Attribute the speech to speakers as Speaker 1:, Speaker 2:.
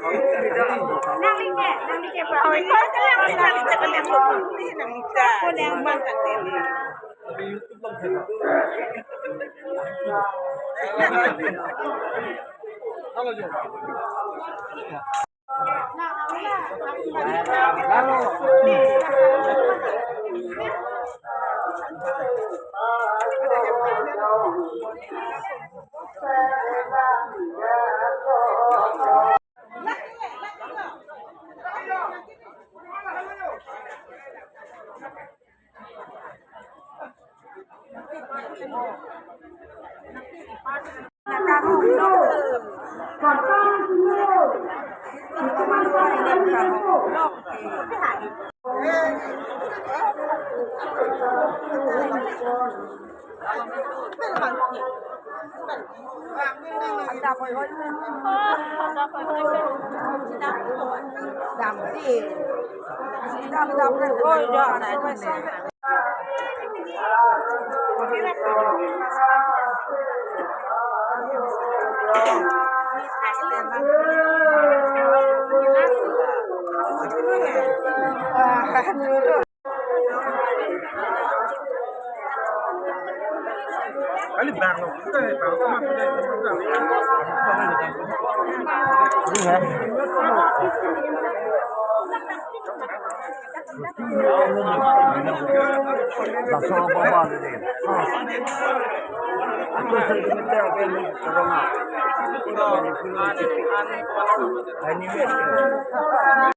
Speaker 1: Nang di perahu itu kan yang kita pun yang mantan ini.
Speaker 2: Ali bang, kita bang, cuma punya
Speaker 3: Langsung apa-apa gitu. Aku sering minta ini corona. Ini